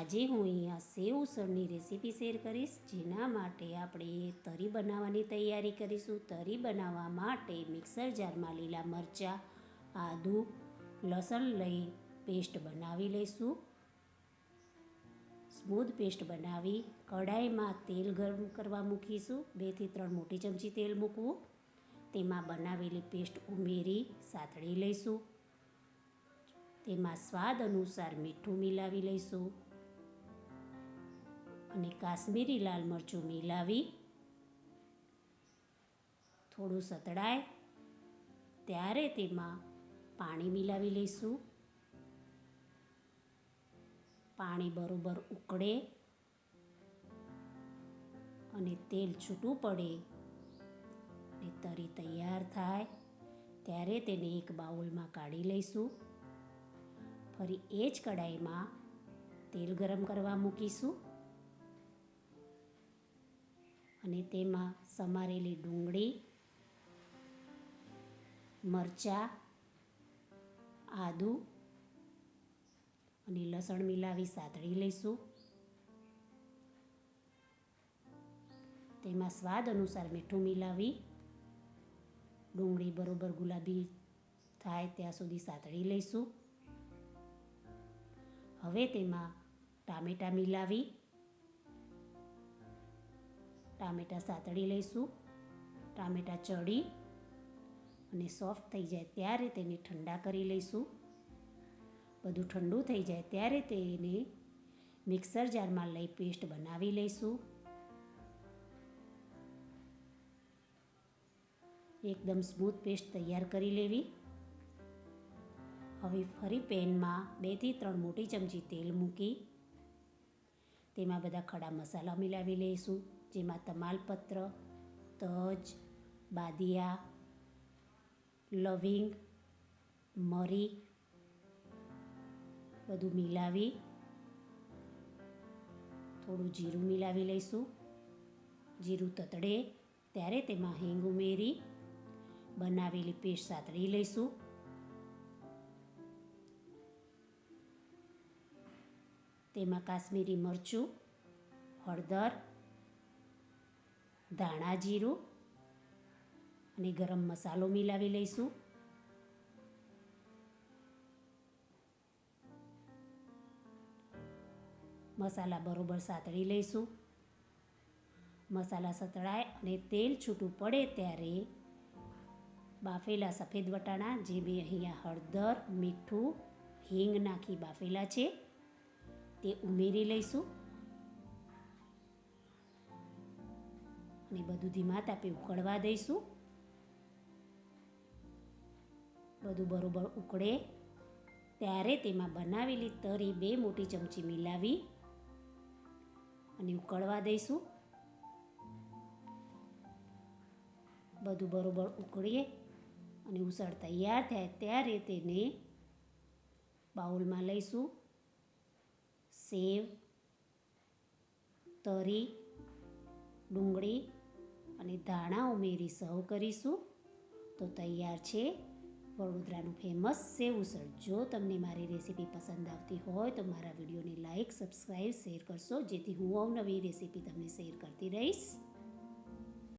આજે હું અહીંયા સેવ ઉસળની રેસીપી શેર કરીશ, જેના માટે આપણે તરી બનાવવાની તૈયારી કરીશું. તરી બનાવવા માટે મિક્સર જારમાં લીલા મરચાં, આદું, લસણ લઈ પેસ્ટ બનાવી લઈશું. સ્મૂધ પેસ્ટ બનાવી કઢાઈમાં તેલ ગરમ કરવા મૂકીશું. 2 થી 3 મોટી ચમચી તેલ મૂકવું. તેમાં બનાવેલી પેસ્ટ ઉમેરી સાતળી લઈશું. તેમાં સ્વાદ અનુસાર મીઠું મિલાવી લઈશું અને કાશ્મીરી લાલ મરચું મિલાવી થોડું સતળાય ત્યારે તેમાં પાણી મિલાવી લઈશું. પાણી બરોબર ઉકળે અને તેલ છૂટું પડે અને તરી તૈયાર થાય ત્યારે તેને એક બાઉલમાં કાઢી લઈશું. ફરી એ જ કઢાઈમાં તેલ ગરમ કરવા મૂકીશું અને તેમાં સમારેલી ડુંગળી, મરચાં, આદું અને લસણ મિલાવી સાતળી લઈશું. તેમાં સ્વાદ અનુસાર મીઠું મિલાવી ડુંગળી બરોબર ગુલાબી થાય ત્યાં સુધી સાતળી લઈશું. હવે તેમાં ટામેટાં મિલાવી ટામેટાં સાતળી લઈશું. ટામેટાં ચડી અને સોફ્ટ થઈ જાય ત્યારે તેને ઠંડા કરી લઈશું. બધું ઠંડુ થઈ જાય ત્યારે તેને મિક્સર જારમાં લઈ પેસ્ટ બનાવી લઈશું. એકદમ સ્મૂથ પેસ્ટ તૈયાર કરી લેવી. હવે ફરી પેનમાં 2 થી 3 મોટી ચમચી તેલ મૂકી તેમાં બધા ખડા મસાલા મિલાવી લઈશું, જેમાં તમાલપત્ર, તજ, બાદિયા, લવિંગ, મરી બધું મિલાવી થોડું જીરું મિલાવી લઈશું. જીરું તતડે ત્યારે તેમાં હિંગ ઉમેરી બનાવેલી પેસ્ટ સાતળી લઈશું. તેમાં કાશ્મીરી મરચું, હળદર, ધાણા જીરું અને ગરમ મસાલો મિલાવી લઈશું. મસાલા બરોબર સાતળી લઈશું. મસાલા સતળાય અને તેલ છૂટું પડે ત્યારે બાફેલા સફેદ વટાણા, જે મેં અહીંયા હળદર, મીઠું, હિંગ નાખી બાફેલા છે, તે ઉમેરી લઈશું અને બધું ધીમા તાપે ઉકળવા દઈશું. બધું બરોબર ઉકળે ત્યારે તેમાં બનાવેલી તરી 2 મોટી ચમચી મિલાવી અને ઉકળવા દઈશું. બધું બરોબર ઉકળે અને ઉસળ તૈયાર થાય ત્યારે તેને બાઉલમાં લઈશું. સેવ, તરી, ડુંગળી અને ધાણા ઉમેરી સર્વ કરીશું તો તૈયાર છે વડોદરાનું ફેમસ સેવ ઉસળ. જો તમને મારી રેસીપી પસંદ આવતી હોય તો મારા વિડીયોને લાઈક, સબસ્ક્રાઈબ, શેર કરશો, જેથી હું અવનવી રેસીપી તમને શેર કરતી રહીશ.